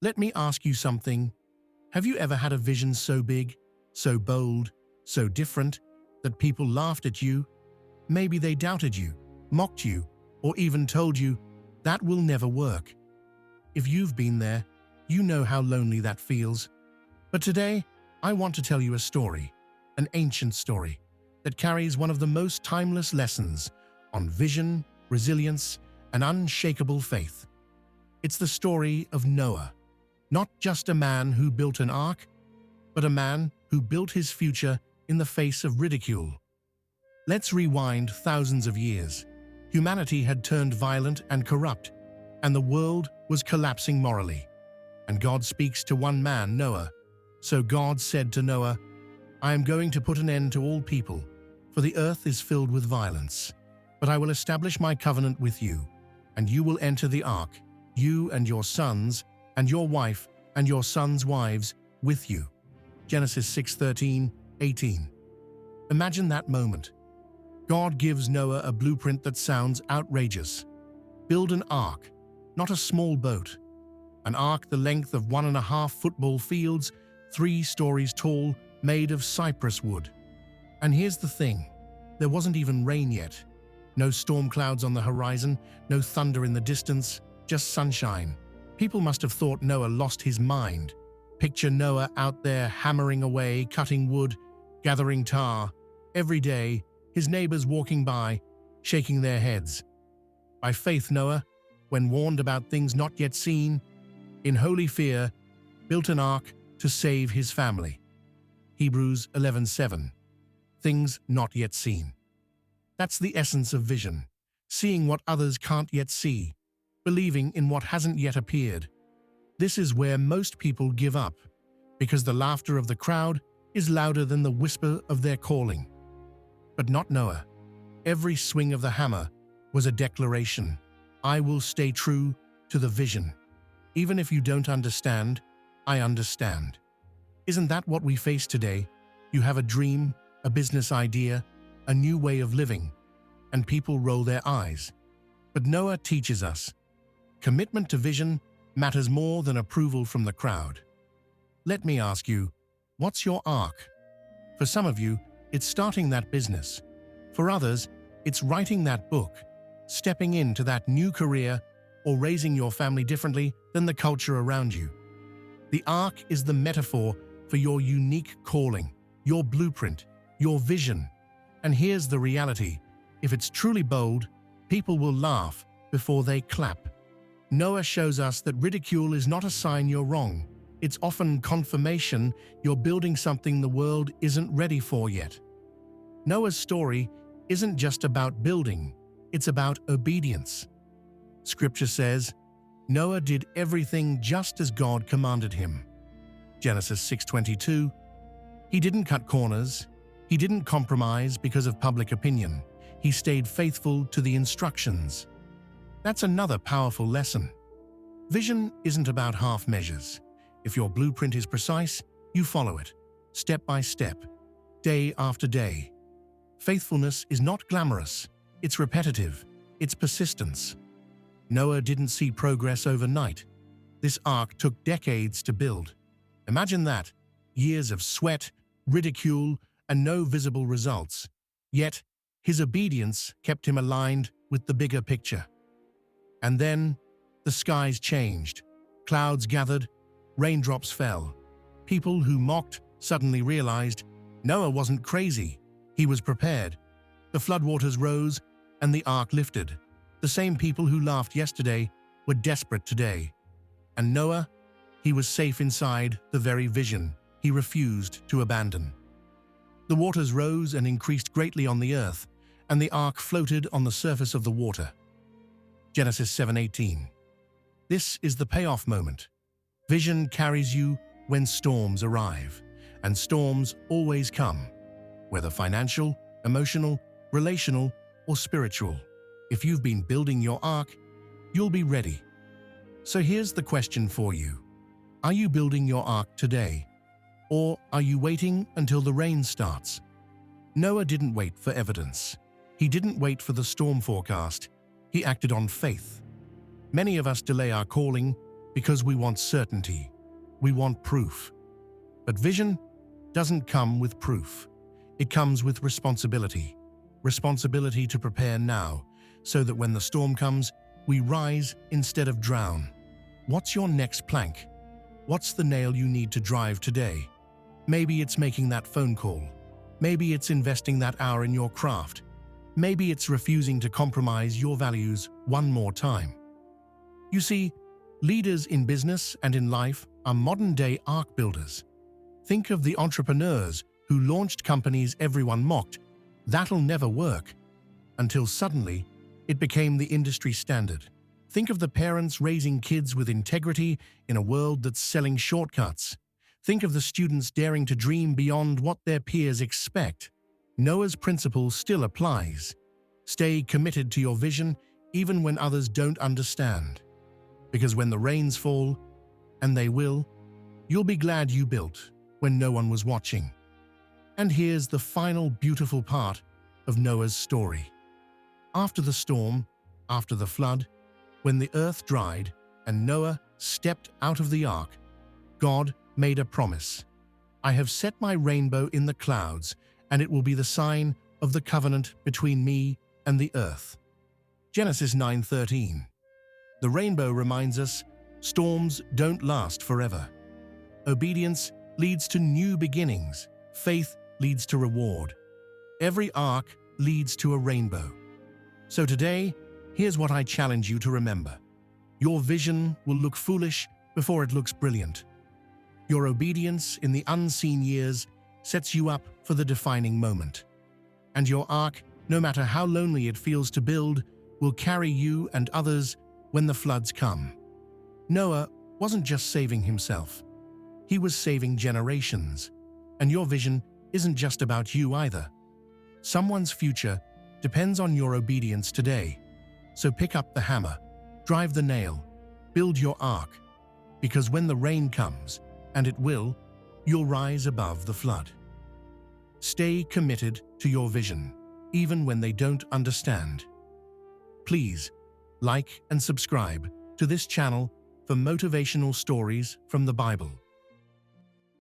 Let me ask you something. Have you ever had a vision so big, so bold, so different that people laughed at you? Maybe they doubted you, mocked you, or even told you, that will never work. If you've been there, you know how lonely that feels. But today, I want to tell you a story, an ancient story, that carries one of the most timeless lessons on vision, resilience, and unshakable faith. It's the story of Noah, not just a man who built an ark, but a man who built his future in the face of ridicule. Let's rewind thousands of years. Humanity had turned violent and corrupt, and the world was collapsing morally. And God speaks to one man, Noah. So God said to Noah, "I am going to put an end to all people, for the earth is filled with violence. But I will establish my covenant with you, and you will enter the ark, you and your sons, and your wife and your sons' wives with you." Genesis 6:13-18. Imagine that moment. God gives Noah a blueprint that sounds outrageous. Build an ark, not a small boat. An ark the length of 1.5 football fields, 3 stories tall, made of cypress wood. And here's the thing, there wasn't even rain yet. No storm clouds on the horizon, no thunder in the distance, just sunshine. People must have thought Noah lost his mind. Picture Noah out there hammering away, cutting wood, gathering tar. Every day, his neighbors walking by, shaking their heads. By faith, Noah, when warned about things not yet seen, in holy fear, built an ark to save his family. Hebrews 11:7. Things not yet seen. That's the essence of vision, seeing what others can't yet see, believing in what hasn't yet appeared. This is where most people give up, because the laughter of the crowd is louder than the whisper of their calling. But not Noah. Every swing of the hammer was a declaration. I will stay true to the vision. Even if you don't understand, I understand. Isn't that what we face today? You have a dream, a business idea, a new way of living, and people roll their eyes. But Noah teaches us, commitment to vision matters more than approval from the crowd. Let me ask you, what's your arc? For some of you, it's starting that business. For others, it's writing that book, stepping into that new career, or raising your family differently than the culture around you. The arc is the metaphor for your unique calling, your blueprint, your vision. And here's the reality. If it's truly bold, people will laugh before they clap. Noah shows us that ridicule is not a sign you're wrong. It's often confirmation you're building something the world isn't ready for yet. Noah's story isn't just about building, it's about obedience. Scripture says, Noah did everything just as God commanded him. Genesis 6:22. He didn't cut corners. He didn't compromise because of public opinion. He stayed faithful to the instructions. That's another powerful lesson. Vision isn't about half measures. If your blueprint is precise, you follow it, step by step, day after day. Faithfulness is not glamorous. It's repetitive. It's persistence. Noah didn't see progress overnight. This ark took decades to build. Imagine that, years of sweat, ridicule, and no visible results. Yet, his obedience kept him aligned with the bigger picture. And then, the skies changed. Clouds gathered, raindrops fell. People who mocked suddenly realized Noah wasn't crazy. He was prepared. The floodwaters rose, and the ark lifted. The same people who laughed yesterday were desperate today. And Noah, he was safe inside the very vision he refused to abandon. The waters rose and increased greatly on the earth, and the ark floated on the surface of the water. Genesis 7:18. This is the payoff moment. Vision carries you when storms arrive, and storms always come, whether financial, emotional, relational, or spiritual. If you've been building your ark, you'll be ready. So here's the question for you. Are you building your ark today? Or are you waiting until the rain starts? Noah didn't wait for evidence. He didn't wait for the storm forecast. He acted on faith. Many of us delay our calling because we want certainty. We want proof. But vision doesn't come with proof. It comes with responsibility. Responsibility to prepare now, so that when the storm comes, we rise instead of drown. What's your next plank? What's the nail you need to drive today? Maybe it's making that phone call. Maybe it's investing that hour in your craft. Maybe it's refusing to compromise your values one more time. You see, leaders in business and in life are modern-day ark builders. Think of the entrepreneurs who launched companies everyone mocked. That'll never work. Until suddenly, it became the industry standard. Think of the parents raising kids with integrity in a world that's selling shortcuts. Think of the students daring to dream beyond what their peers expect. Noah's principle still applies. Stay committed to your vision even when others don't understand. Because when the rains fall, and they will, you'll be glad you built when no one was watching. And here's the final beautiful part of Noah's story. After the storm, after the flood, when the earth dried and Noah stepped out of the ark, God made a promise. I have set my rainbow in the clouds, and it will be the sign of the covenant between me and the earth. Genesis 9:13. The rainbow reminds us storms don't last forever. Obedience leads to new beginnings. Faith leads to reward. Every arc leads to a rainbow. So today, here's what I challenge you to remember. Your vision will look foolish before it looks brilliant. Your obedience in the unseen years sets you up for the defining moment. And your ark, no matter how lonely it feels to build, will carry you and others when the floods come. Noah wasn't just saving himself. He was saving generations. And your vision isn't just about you either. Someone's future depends on your obedience today. So pick up the hammer, drive the nail, build your ark, because when the rain comes, and it will, you'll rise above the flood. Stay committed to your vision, even when they don't understand. Please, like and subscribe to this channel for motivational stories from the Bible.